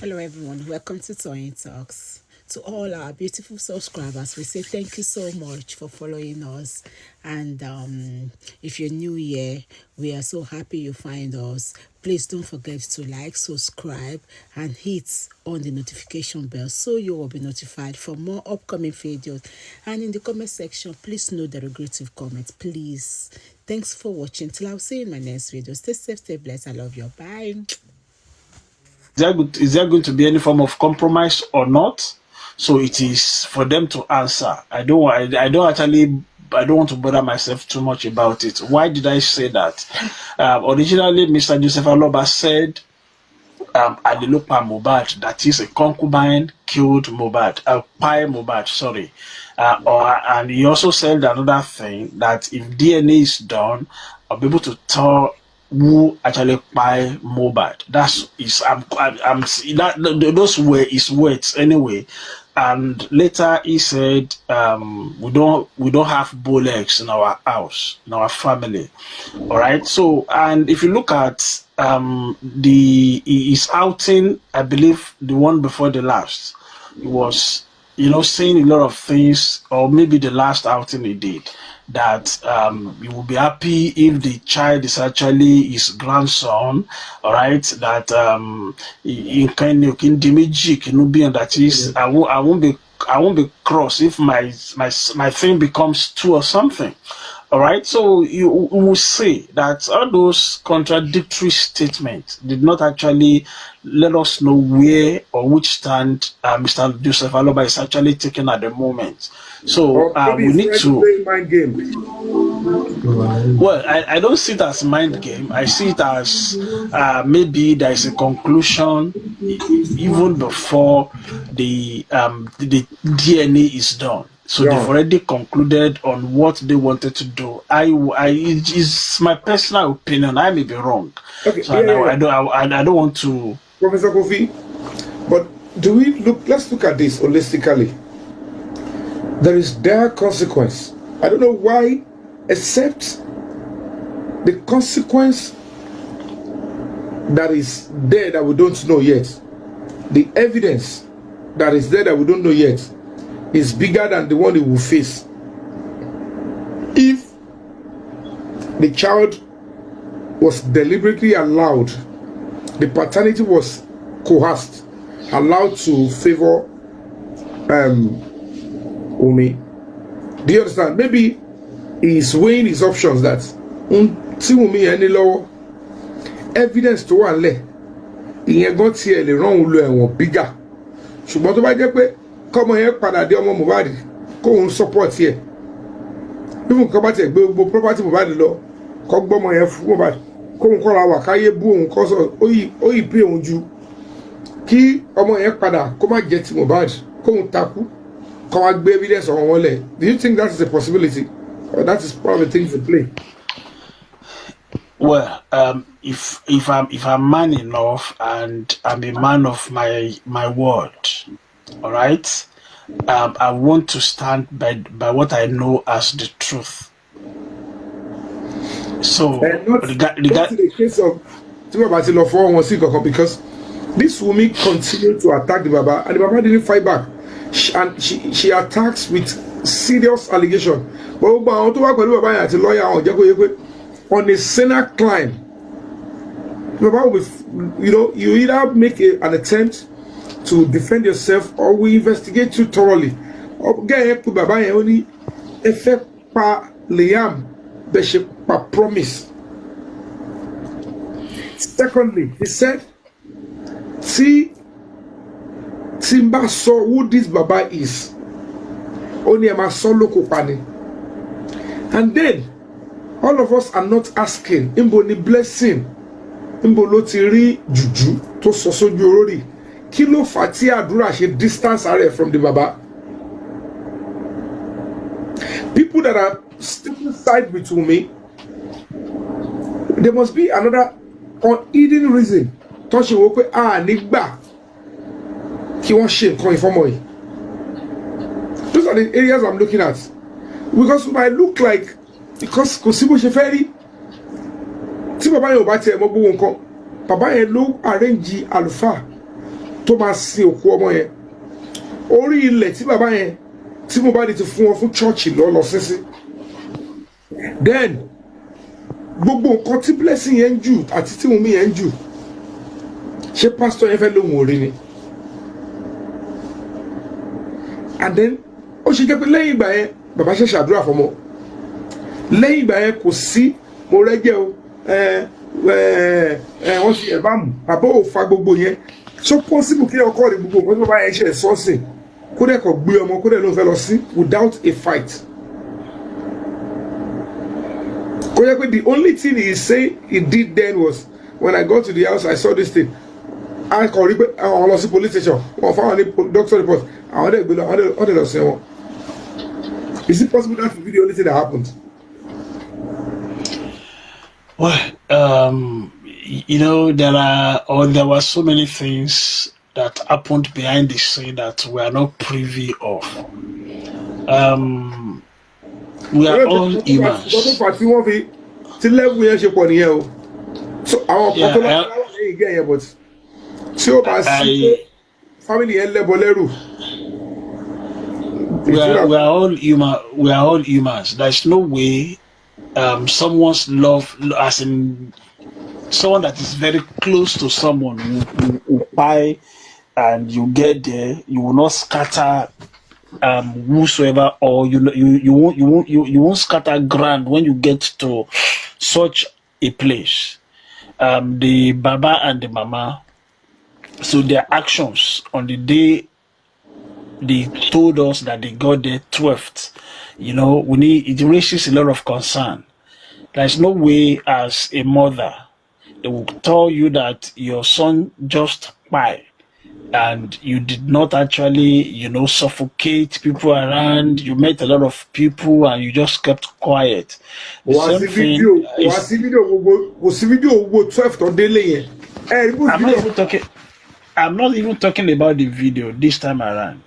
Hello everyone, welcome to Toyeen Talks. To all our beautiful subscribers, we say thank you so much for following us. And if you're new here, we are so happy you find us. Please don't forget to like, subscribe, and hit on the notification bell so you will be notified for more upcoming videos. And in the comment section, please note the regrettive comments, please. Thanks for watching. Till I'll see you in my next video. Stay safe, stay blessed. I love you. Bye. Is there going to be any form of compromise or not? So it is for them to answer. I don't want to bother myself too much about it. Why did I say that? Originally, Mr. Joseph Aloba said Alilopa Mohbad, that is a concubine, killed Mohbad, Pai Mohbad, sorry. And he also said another thing, that if DNA is done, I'll be able to tell who actually buy Mohbad. Those were his words anyway. And later he said, we don't have bow legs in our house, in our family. All right. So, and if you look at his outing, I believe the one before the last, it was, saying a lot of things, or maybe the last outing he did, that you will be happy if the child is actually his grandson, all right, that in kind of that is, I won't be cross if my thing becomes two or something. All right, so you will see that all those contradictory statements did not actually let us know where or which stand Mr. Joseph Aloba is actually taking at the moment. So we need to mind game. Well, I don't see it as mind game. I see it as maybe there is a conclusion even before the DNA is done. So they've already concluded on what they wanted to do. It is my personal opinion. I may be wrong. Okay, so I don't want to. Professor Kofi, but let's look at this holistically. There is dire consequence. I don't know why, except the consequence that is there that we don't know yet. The evidence that is there that we don't know yet is bigger than the one he will face. If the child was deliberately allowed, the paternity was coerced, allowed to favor Wunmi. Do you understand? Maybe he's weighing his options that see Wunmi any law evidence to one le ìyẹn gan tiẹ̀ lè rán òun lọ ẹ̀wọ̀n bigger. Ṣùgbọ́n tó bá jẹ́ pé kọ́mọ yẹn padà dé ọmọ Mohbad kóun support yẹ, even kọ́ bá tiẹ̀ gbé gbogbo property Mohbad lọ kọ́ gbọ́mọ yẹn fún Mohbad kóun kọ́ ra wà káyé bú òun kọ́ sọ ó yìí pé òun ju kí ọmọ yẹn padà kó má jẹ́ ti Mohbad kóun takú kọ́ wá gbé evidence ọ̀hún wọn lẹ̀. Do you think that is a possibility, or that is part of the thing to play? Well, if I'm man enough and I'm a man of my word, all right, I want to stand by what I know as the truth. So, not the case of because this woman continued to attack the Baba, and the Baba didn't fight back. She attacks with serious allegation. But lawyer on a sinner climb, Baba will be, you either make an attempt to defend yourself or we investigate you thoroughly. Baba only effect pa Liam pa promise. Secondly, he said, see Simba saw who this Baba is. Only a solo pani. And then all of us are not asking Imbo ni blessing. Imbo lo ti ri juju to soso jorori. Kilo fati Adura she distance her from the Baba. People that are sticking side with me, there must be another hidden reason. Toshi wokwe nigba. Ki won she nkan informo yi. Those are the areas I'm looking at. Because it might look like, because Kosibo Sheferi, tí bàbá yẹn ò bá tiẹ̀ mọ gbogbo nǹkan, bàbá yẹn ló arrange àlùfáà tó máa sin òkú ọmọ yẹn orí ilẹ̀ tí bàbá yẹn tí Mohbad ti fún wọn fún chọ́ọ̀chì lọ sísí then gbogbo nǹkan tí blessing yẹn ń jù àti tí Wunmi yẹn ń jù ṣé pásítọ̀ yẹn fẹ́ lóhùn orí ni and then ó ṣe jẹ́ pé lẹ́yìn ìgbà yẹn bàbá ṣe ṣàdúrà fọmọ lẹ́yìn ìgbà yẹn kò sí mo rẹ́jẹ́ o wọ́n ti ẹ̀bá mú bàbá ò fa gbogbo yẹn so possible kí ọkọ rẹ gbogbo nǹkan tí bàbá yẹn ṣe sọ́ọ̀sì kó dẹ̀ kọ̀ gbé ọmọ kó dẹ̀ ló ń fẹ́ lọ sí without a fight. Kó yẹ pé the only thing he say he did then was when I got to the house I saw this thing I kàn rí pé àwọn lọ sí police station wọn fáwọn ní doctor report àwọn dẹ̀ gbé lọ àwọn dẹ̀ lọ sí wọn. Is it possible that to be the only thing that happened? Well, you know, there were so many things that happened behind the scene that we are not privy of. We are all humans. So our family we are all human. We are all humans. There's no way someone's love, as in someone that is very close to someone, will buy, and you get there, you will not scatter whosoever, or you won't scatter ground when you get to such a place. The Baba and the Mama, so their actions on the day they told us that they got there 12th, you know, it raises a lot of concern. There's no way as a mother they will tell you that your son just died and you did not actually, you know, suffocate people around. You met a lot of people and you just kept quiet. I'm not even talking about the video this time around.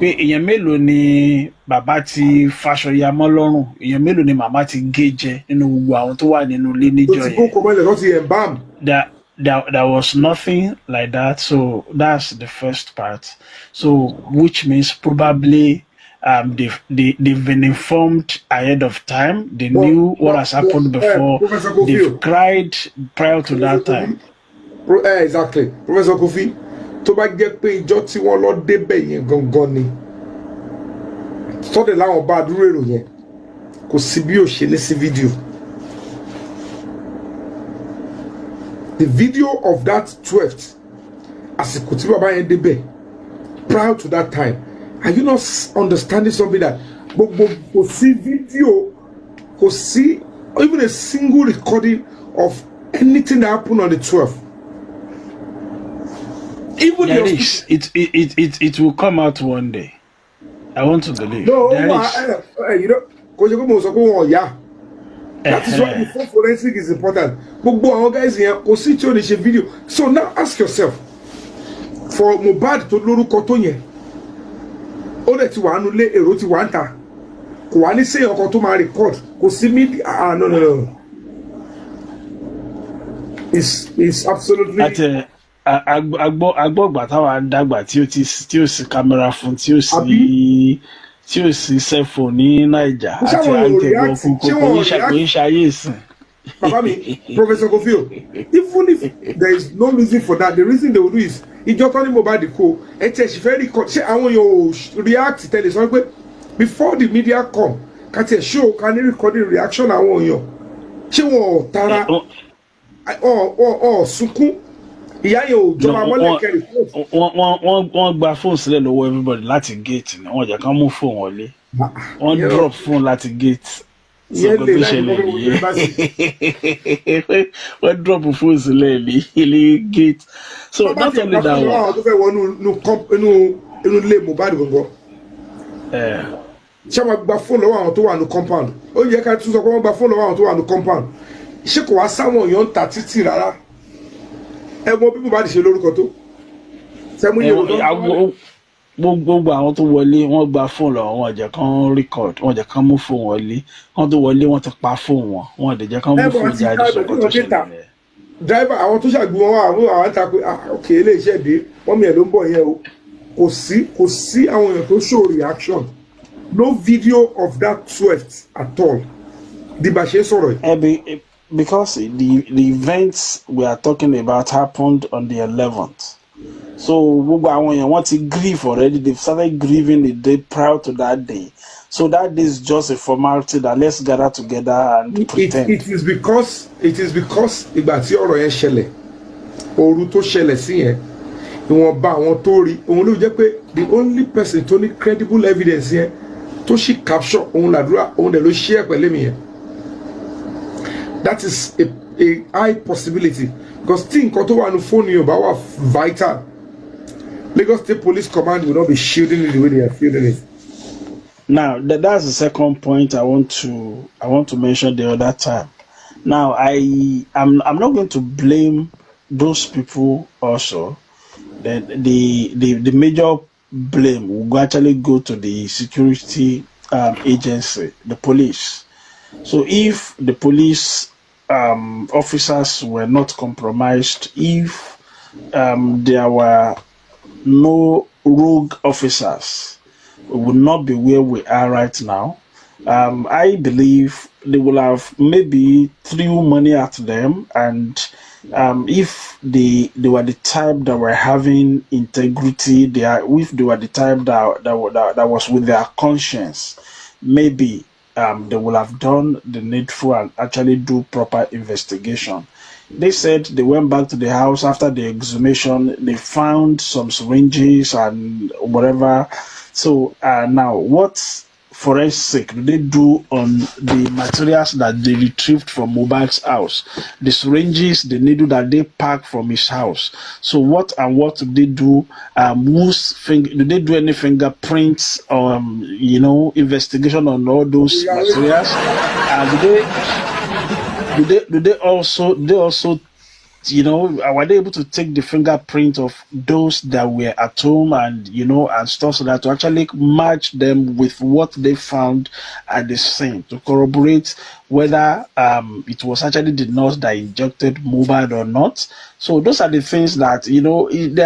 Pé èèyàn mélòó ni bàbá ti faṣọ ya mọ́ lọ́rùn, èèyàn mélòó ni màmá ti gé jẹ nínú gbogbo àwọn tó wà nínú ilé níjọ́ yẹn. There was nothing like that, so that's the first part. So which means probably they've been informed ahead of time. They knew what has happened before. They've cried prior to that time. Exactly, Professor Kofi. Tó bá jẹ́ pé ìjọ tí wọ́n lọ débẹ̀ yẹn gangan ni tọ́dẹ̀ láwọn bá Adura èrò yẹn kò sí bí ó ṣe ní sí fídíò. The video of that 12th àsìkò tí bàbá yẹn débẹ̀ prior to that time, are you not understanding something that gbogbo kò sí fídíò kò sí even a single recording of anything that happened on the 12th? Even there is. It will come out one day. I want to believe. No, you know, that is why the forensic is important. Gbogbo àwọn guys here kò sí tí ó lè ṣe video. So now ask yourself, for Mohbad tó lórúkọ tó yẹn, ó lè ti wà nínú ilé, èrò ti wà níta, kò wá ní ṣe ọkọ tó máa record, kò sí media. No. It's absolutely. Agbọ́gbà táwa dàgbà tí ó sì kámẹ́rà fún tí ó sì cellphone ní Naija àti àǹtẹ̀gbọ́ fún kò ní ṣayé ìsìn. Baba mi, Professor Kofi, even if there is no reason for that, the reason they will do is ìjọ tó ní Mohbad kó ẹ tẹ̀ ṣe fẹ́ record ṣé àwọn yóò react tẹ́lẹ̀ sọ pé before the media come ká tẹ̀ show ká ní recording reaction àwọn èèyàn ṣé wọn ò tara sunkún. Ìyá yóò jọba mọ́lẹ̀ kẹrì wọ́n gba fóònù sílẹ̀ lọ́wọ́ everybody láti gate ni wọ́n jẹ́ kán mú fóònù wọlé wọ́n drop fóònù láti gate sọ́kò tó ṣẹlẹ̀ nìyẹn wọ́n drop fóònù sílẹ̀ ní ilé gate. So not only that one. Àwọn tó fẹ́ wọ inú ilé Mohbad gbọ̀ngàn ṣé wọ́n gba fóònù lọ́wọ́ àwọn tó wà ní compound ó yẹ ká tún sọ pé wọ́n gba fóònù lọ́wọ́ àwọn tó wà ní compound ṣé kò wá sáwọn èèyàn ń ta títì rárá. Ẹ mọ bí Mohbad ṣe lórúkọ tó gbogbo àwọn tó wọlé wọ́n gba fóònù lọ wọ́n jẹ́ kán record wọ́n jẹ́ kán mú fóònù wọlé wọ́n tó wọ́n ti pa fóònù wọ́n jẹ́ kán mú fóònù jáde sọ́kọ́ tó ṣẹlẹ̀. driver àwọn tó ṣàgbé wọn wá àwọn ta pé ok eléyìí dé wọ́n mi ẹ̀ ló ń bọ̀ yẹn o kò sí àwọn èèyàn tó show reaction no video of that theft at all di bá ṣe sọ̀rọ̀ yìí. Because the events we are talking about happened on the 11th. So gbogbo àwọn èèyàn wọ́n ti grieve already. They've started grieving the day prior to that day. So that day is just a formality that let's gather together and pretend. It is because ìgbà tí ọ̀rọ̀ yẹn ṣẹlẹ̀ ooru tó ṣẹlẹ̀ sí yẹn ìwọ̀nba àwọn tó rí òun ló jẹ́ pé the only person tó ní credible evidence yẹn tó ṣì capture òun làdúrà òun dẹ̀ ló share pẹ̀lú mi yẹn. That is a high possibility because tí nǹkan tó wà ní fóònù yóò bá wà vital Lagos State Police Command will not be shielding it the way they are shielding it. Now that's the second point I want to mention the other time. Now I'm not going to blame those people also. The major blame will actually go to the security agency, the police. So if the police officers were not compromised, if there were no rogue officers, we would not be where we are right now. I believe they will have maybe threw money at them, and if they were the type that were having integrity, if they were the type that was with their conscience, maybe they will have done the needful and actually do proper investigation. They said they went back to the house after the exhumation. They found some syringes and whatever. So now, what forensic do they do on the materials that they retrieved from Mohbad's house? The syringes, the needle that they packed from his house. So what do they do? Do they do any fingerprints? Investigation on all those materials? Do they also were they able to take the fingerprint of those that were at home and and stuff so that to actually match them with what they found at the scene to corroborate whether it was actually the nurse that injected Mohbad or not? So those are the things that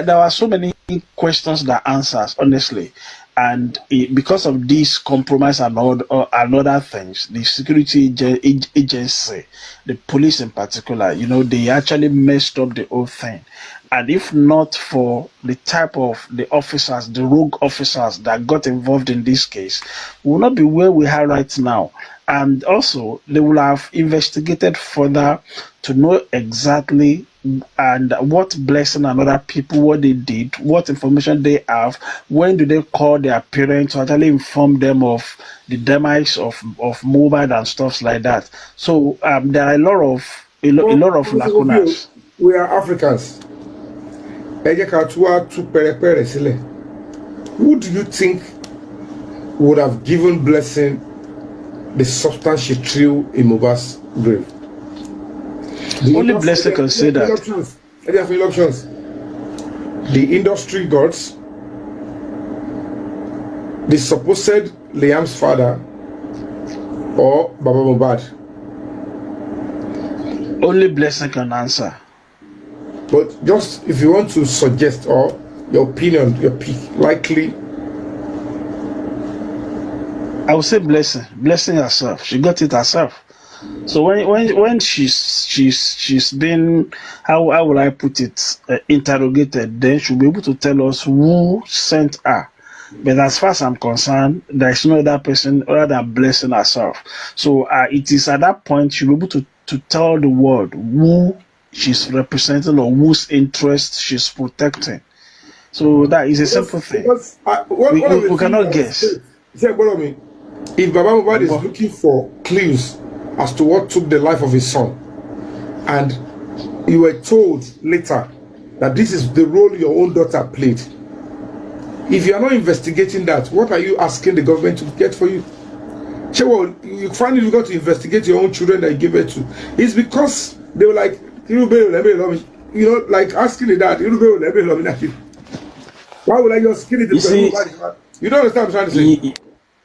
there are so many questions that answers honestly. And because of this compromise and other things, the security agency, the police in particular, they actually messed up the whole thing. And if not for the type of the officers, the rogue officers that got involved in this case, we will not be where we are right now. And also, they will have investigated further to know exactly and what Blessing and other people, what they did, what information they have, when do they call their parents to actually inform them of the demise of Mohbad and stuff like that. So there are a lot of lacunas. We are Africans. Who do you think would have given Blessing the substance she threw in Mohbad's grave? Only Blessing can say that. Options. The industry gods, the supposed Liam's father, or Baba Mohbad. Only Blessing can answer. But just if you want to suggest or your opinion, your pick, likely. I would say Blessing herself. She got it herself. So when she's been, how will I put it, interrogated, then she'll be able to tell us who sent her. But as far as I'm concerned, there is no other person other than Blessing herself. So it is at that point she'll be able to tell the world who she's representing or whose interest she's protecting. So that is a simple thing. We cannot guess. If Baba Mohbad is looking for clues as to what took the life of his son, and you were told later that this is the role your own daughter played, if you are not investigating that, what are you asking the government to get for you? Well, you finally got to investigate your own children that you gave birth to. It's because they were like, like asking the dad, why would I just kill it? You don't understand what I'm trying to say?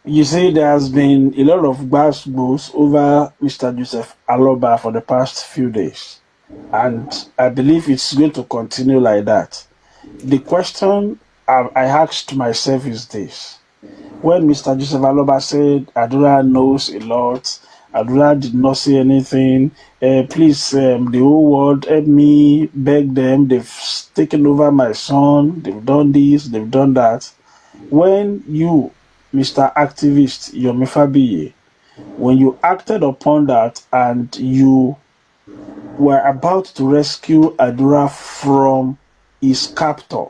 You see, there has been a lot of bass blows over Mr. Joseph Aloba for the past few days. And I believe it's going to continue like that. The question I asked myself is this. When Mr. Joseph Aloba said Adura knows a lot, Adura did not say anything, please, the whole world, help me, beg them, they've taken over my son, they've done this, they've done that. When you, Mr. Activist Yomi Fabiyi, when you acted upon that and you were about to rescue Adura from his captor,